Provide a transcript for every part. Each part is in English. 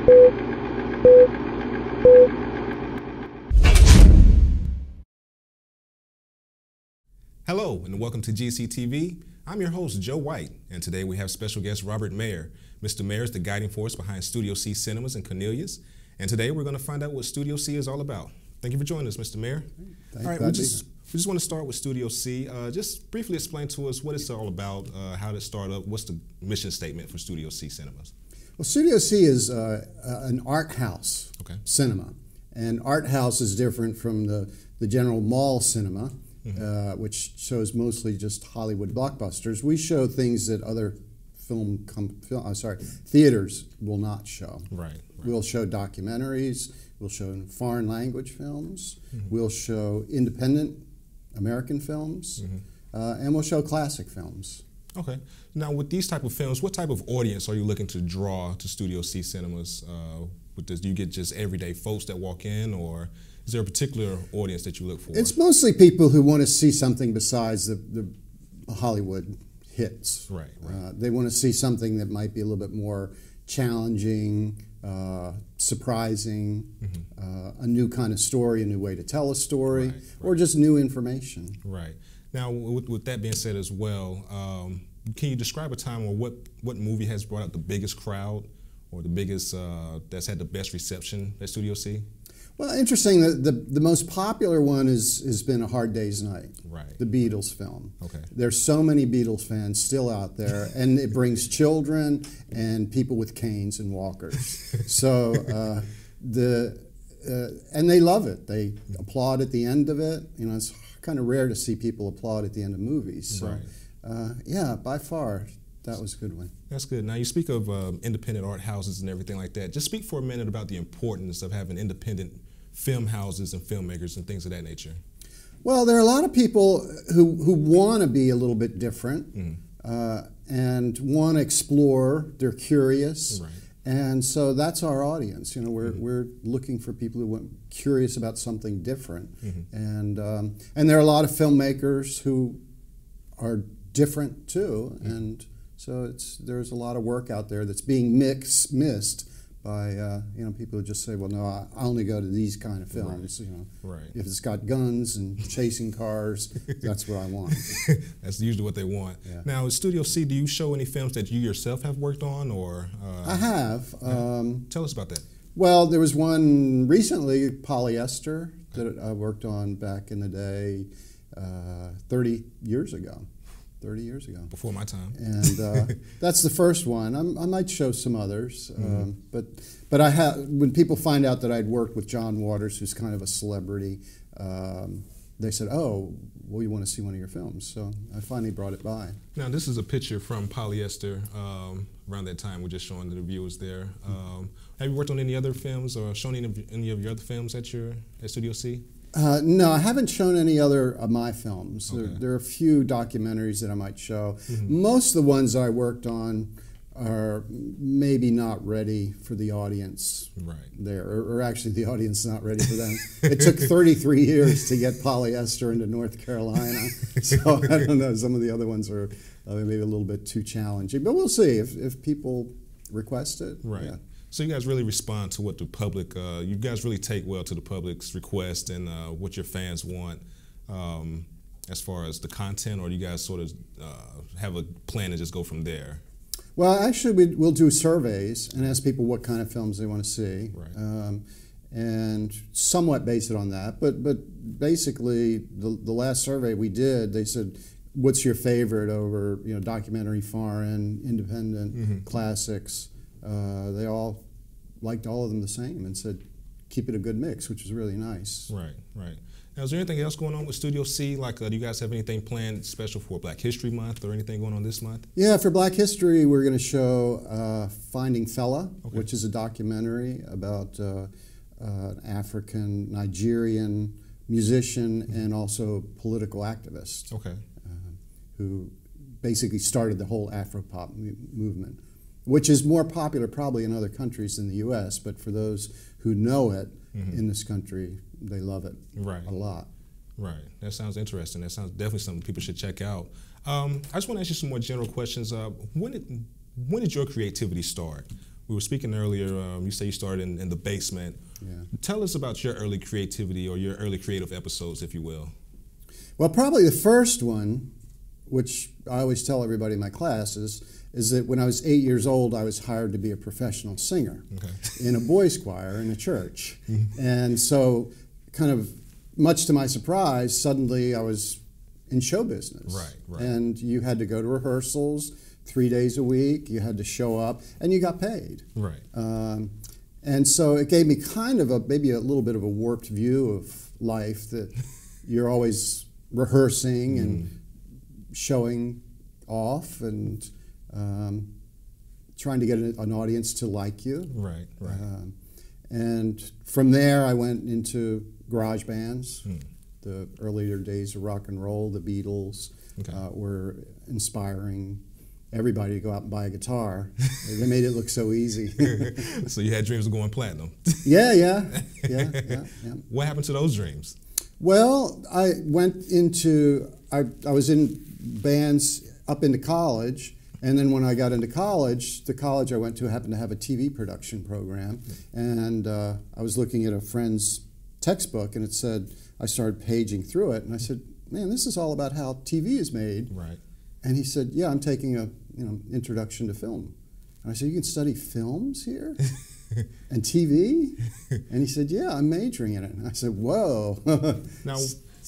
Hello and welcome to GCTV. I'm your host, Joe White, and today we have special guest Robert Maier. Mr. Maier is the guiding force behind Studio C Cinemas in Cornelius, and today we're going to find out what Studio C is all about. Thank you for joining us, Mr. Maier. All right, we just want to start with Studio C. Just briefly explain to us what it's all about, how did it start up, what's the mission statement for Studio C Cinemas? Well, Studio C is an art house cinema, and art house is different from the general mall cinema. Which shows mostly just Hollywood blockbusters. We show things that other theaters will not show. Right. We'll show documentaries, we'll show foreign language films, we'll show independent American films, and we'll show classic films. Okay. Now with these type of films, what type of audience are you looking to draw to Studio C Cinemas? Do you get just everyday folks that walk in, or is there a particular audience that you look for? It's mostly people who want to see something besides the Hollywood hits. Right. They want to see something that might be a little bit more challenging, surprising, a new kind of story, a new way to tell a story, or just new information. Right. Now, with that being said as well, can you describe a time or what movie has brought out the biggest crowd or the biggest, that's had the best reception at Studio C? Well, interesting. The most popular one has been A Hard Day's Night, the Beatles film. Okay. There's so many Beatles fans still out there, and it brings children and people with canes and walkers. So and they love it. They applaud at the end of it. You know, it's kind of rare to see people applaud at the end of movies. So, yeah, by far. That was a good one. That's good. Now, you speak of independent art houses and everything like that. Just speak for a minute about the importance of having independent film houses and filmmakers and things of that nature. Well, there are a lot of people who want to be a little bit different and want to explore. They're curious. Right. And so that's our audience. You know, we're looking for people who are curious about something different. And there are a lot of filmmakers who are different too. And so there's a lot of work out there that's being missed by you know, people who just say, well, no, I only go to these kind of films. You know, if it's got guns and chasing cars, that's what I want. That's usually what they want. Yeah. Now, at Studio C, do you show any films that you yourself have worked on, or? I have. Tell us about that. Well, there was one recently, Polyester, that I worked on back in the day, 30 years ago. 30 years ago. Before my time. And that's the first one. I might show some others, but I have. When people find out that I'd worked with John Waters, who's kind of a celebrity, they said, "Oh, well, you want to see one of your films?" So I finally brought it by. Now, this is a picture from Polyester. Around that time, we're just showing the viewers there. Have you worked on any other films or shown any of your other films at Studio C? No, I haven't shown any other of my films. Okay. There are a few documentaries that I might show. Most of the ones I worked on are maybe not ready for the audience there, or actually the audience is not ready for them. It took 33 years to get Polyester into North Carolina, so I don't know, some of the other ones are maybe a little bit too challenging, but we'll see if people request it. Right. Yeah. So you guys really respond to what the public, you guys really take well to the public's request and what your fans want as far as the content, or do you guys sort of have a plan to just go from there? Well, actually, we'll do surveys and ask people what kind of films they want to see, and somewhat base it on that. But basically, the last survey we did, they said, "What's your favorite over documentary, foreign, independent, classics?" They all liked all of them the same and said, keep it a good mix, which was really nice. Right. Now, is there anything else going on with Studio C? Like, do you guys have anything planned special for Black History Month or anything going on this month? Yeah, for Black History, we're going to show Finding Fela, which is a documentary about an African Nigerian musician and also political activist who basically started the whole Afro-pop movement, which is more popular probably in other countries than the U.S., but for those who know it in this country, they love it a lot. Right. That sounds interesting. That sounds definitely something people should check out. I just want to ask you some more general questions. When did your creativity start? We were speaking earlier, you say you started in the basement. Yeah. Tell us about your early creativity or your early creative episodes, if you will. Well, probably the first one, which I always tell everybody in my classes, is that when I was 8 years old, I was hired to be a professional singer in a boys' choir in a church. And so, kind of much to my surprise, suddenly I was in show business. Right. And you had to go to rehearsals 3 days a week, you had to show up, and you got paid. Right. And so it gave me kind of maybe a little bit of a warped view of life, that you're always rehearsing and showing off and trying to get an audience to like you. Right. And from there I went into garage bands. The earlier days of rock and roll, the Beatles were inspiring everybody to go out and buy a guitar. They made it look so easy. So you had dreams of going platinum. Yeah. What happened to those dreams? Well, I went into, I was in bands up into college, and then when I got into college, the college I went to happened to have a TV production program, and I was looking at a friend's textbook, and it said, I started paging through it, and I said, man, this is all about how TV is made. Right. And he said, yeah, I'm taking a introduction to film. And I said, you can study films here? And TV? And he said, yeah, I'm majoring in it. And I said, whoa. Now,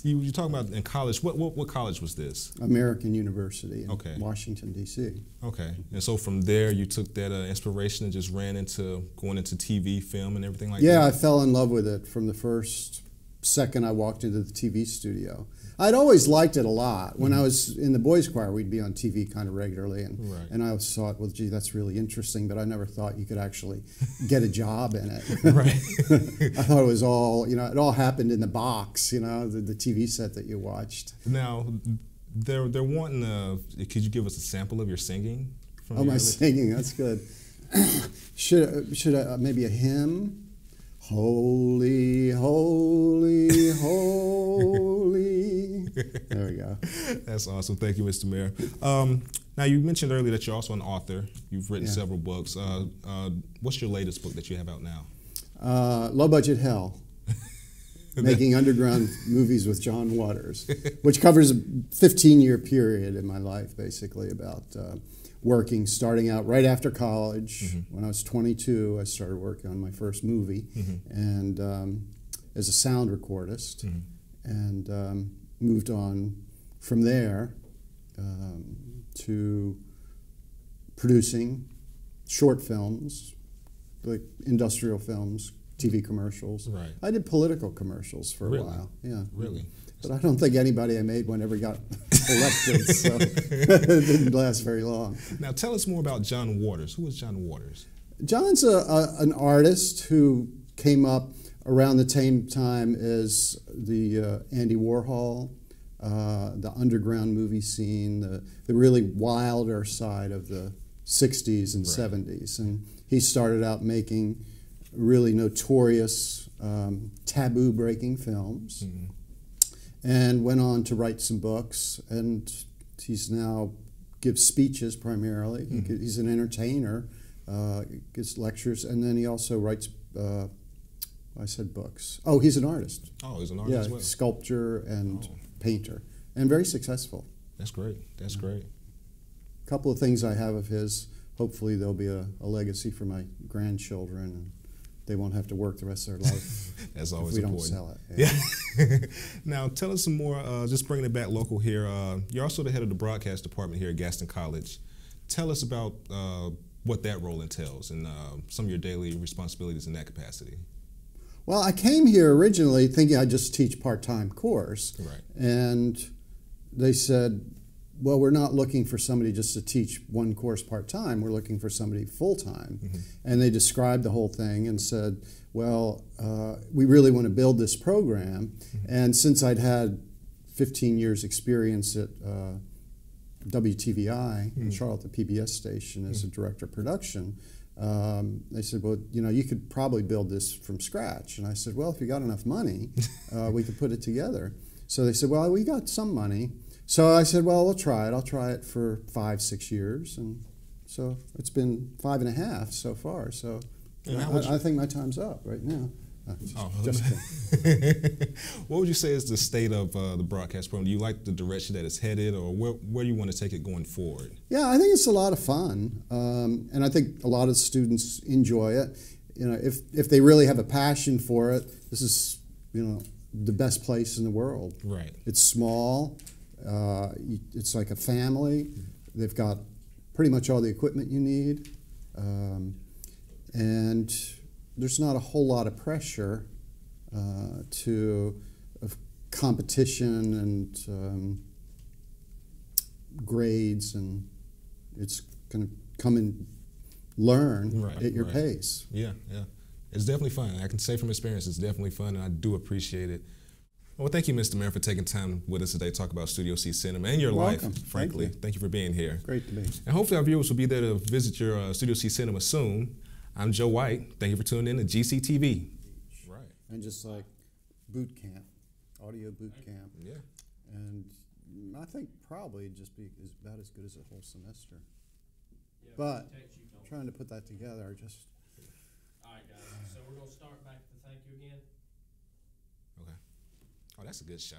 you talking about in college, what college was this? American University in Washington, D.C. Okay. And so from there, you took that inspiration and just ran into going into TV, film, and everything like that? Yeah, I fell in love with it from the first second I walked into the TV studio. I'd always liked it a lot. When I was in the boys' choir, we'd be on TV kind of regularly, and I always thought, well, gee, that's really interesting, but I never thought you could actually get a job in it. Right. I thought it was all, it all happened in the box, the TV set that you watched. Now, they're wanting, could you give us a sample of your singing? Oh, my singing, that's good. Should I, maybe a hymn? Holy, holy, holy. There we go. That's awesome. Thank you, Mr. Maier. Now, you mentioned earlier that you're also an author. You've written several books. What's your latest book that you have out now? Low Budget Hell. Making underground movies with John Waters, which covers a 15-year period in my life, basically, about starting out right after college. When I was 22, I started working on my first movie, and as a sound recordist, and moved on from there to producing short films, like industrial films, TV commercials. Right. I did political commercials for a while. Yeah. Really? But I don't think anybody I made one ever got elected, so it didn't last very long. Now tell us more about John Waters. Who is John Waters? John's an artist who came up around the same time as the Andy Warhol, the underground movie scene, the really wilder side of the 60s and 70s. And he started out making really notorious taboo-breaking films, and went on to write some books, and he's now gives speeches primarily. He's an entertainer, gives lectures, and then he also writes, I said books. Oh, he's an artist. Oh, he's an artist as well. Sculptor and painter, and very successful. That's great. That's great. A couple of things I have of his. Hopefully there'll be a legacy for my grandchildren, and they won't have to work the rest of their life. That's always if we important. don't sell it. Yeah. Now, tell us some more, just bringing it back local here. You're also the head of the broadcast department here at Gaston College. Tell us about what that role entails and some of your daily responsibilities in that capacity. Well, I came here originally thinking I'd just teach part-time course. Right. And they said, well, we're not looking for somebody just to teach one course part-time. We're looking for somebody full-time. And they described the whole thing and said, well, we really want to build this program. And since I'd had 15 years experience at WTVI in Charlotte, the PBS station, as a director of production, they said, well, you could probably build this from scratch. And I said, well, if you got enough money, we could put it together. So they said, well, we got some money. So I said, well, we'll try it. I'll try it for 5, 6 years and So it's been 5.5 so far. So I think my time's up right now. Just kidding. What would you say is the state of the broadcast program? Do you like the direction that it's headed, or where do you want to take it going forward? Yeah, I think it's a lot of fun, and I think a lot of students enjoy it. You know, if they really have a passion for it, this is, you know, the best place in the world. Right. It's small. It's like a family. They've got pretty much all the equipment you need, and there's not a whole lot of pressure of competition and grades, and it's going to come and learn at your pace. Yeah, yeah. It's definitely fun. I can say from experience, it's definitely fun, and I do appreciate it. Well, thank you, Mr. Maier, for taking time with us today to talk about Studio C Cinema and your life, frankly. Thank you for being here. Great to be. And hopefully our viewers will be there to visit your Studio C Cinema soon. I'm Joe White. Thank you for tuning in to GCTV. Right. And just like boot camp, audio boot camp. Yeah. And I think probably just be about as good as a whole semester. Yeah, but trying to put that together, All right, guys. So we're going to start back to thank you again. Okay. Oh, that's a good shot.